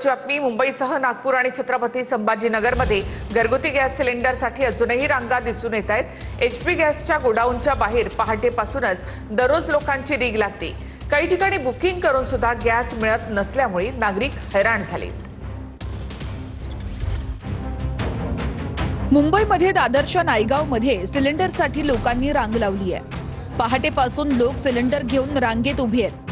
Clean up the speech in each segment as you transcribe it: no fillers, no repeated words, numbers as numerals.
महत्त्वाची बातमी। मुंबईसह नागपूर आणि छत्रपती संभाजीनगरमध्ये घरगुती गॅस सिलेंडरसाठी अजूनही रांगा दिसून येत आहेत। एचपी गॅसच्या गोडाऊनच्या बाहेर पहाटेपासूनच दररोज लोकांची रीघ लागते। काही ठिकाणी बुकिंग करून सुद्धा गॅस मिळत नसल्यामुळे नागरिक हैराण झालेत। मुंबईमध्ये दादरच्या नायगावमध्ये सिलेंडरसाठी लोकांनी रांग लावली आहे। पहाटेपासून लोक सिलेंडर घेऊन रांगेत उभे आहेत।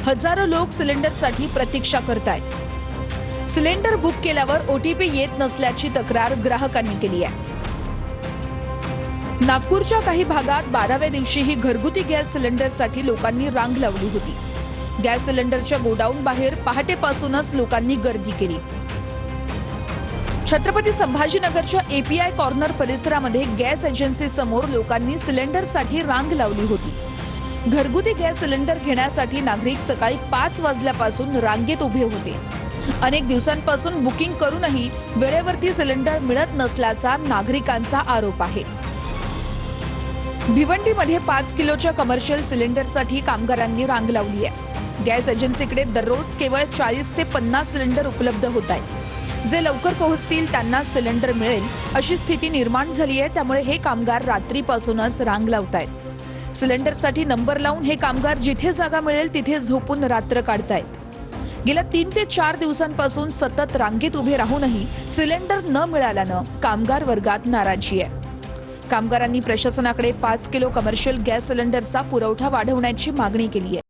हजारो लोक सिलेंडरसाठी प्रतीक्षा करतायत। सिलेंडर बुक केल्यावर ओटीपी येत नसल्याची तक्रार ग्राहकांनी केली आहे। नागपूरच्या काही भागात 12व्या दिवशीही घरगुती गॅस सिलेंडरसाठी लोकांनी रांग लावली होती। गॅस सिलेंडरच्या गोडाऊन बाहेर पहाटेपासूनच लोकांनी गर्दी केली। छत्रपती संभाजीनगरच्या एपीआय कॉर्नर परिसरामध्ये गॅस एजन्सी समोर लोकांनी सिलेंडरसाठी रांग लावली होती। घरगुती गॅस सिलेंडर घेण्यासाठी नागरिक सकाळी 5 वाजल्यापासून रांगेत उभे होते। अनेक दिवसांपासून बुकिंग करूनही वेळेवरती सिलेंडर मिळत नसल्याचा नागरिकांचा आरोप आहे। भिवंडीमध्ये 5 किलोच्या कमर्शियल सिलेंडरसाठी कामगारांनी रांग लावली आहे। गॅस एजन्सीकडे दररोज केवळ 40 ते 50 सिलेंडर उपलब्ध होत आहेत। जे लवकर पोहोचतील त्यांना सिलेंडर मिळेल अशी स्थिती निर्माण झाली आहे। त्यामुळे हे कामगार रात्रीपासूनच रांग लावतायत। सिलेंडरसाठी नंबर लावून हे कामगार जिथे जागा मिळेल तिथे झोपून रात्र काढतायत। गेल्या 3 ते 4 दिवसांपासून सतत रांगेत उभे राहूनही सिलेंडर न मिळाल्यानं कामगार वर्गात नाराजी आहे। कामगारांनी प्रशासनाकडे 5 किलो कमर्शियल गॅस सिलेंडरचा पुरवठा वाढवण्याची मागणी केली आहे।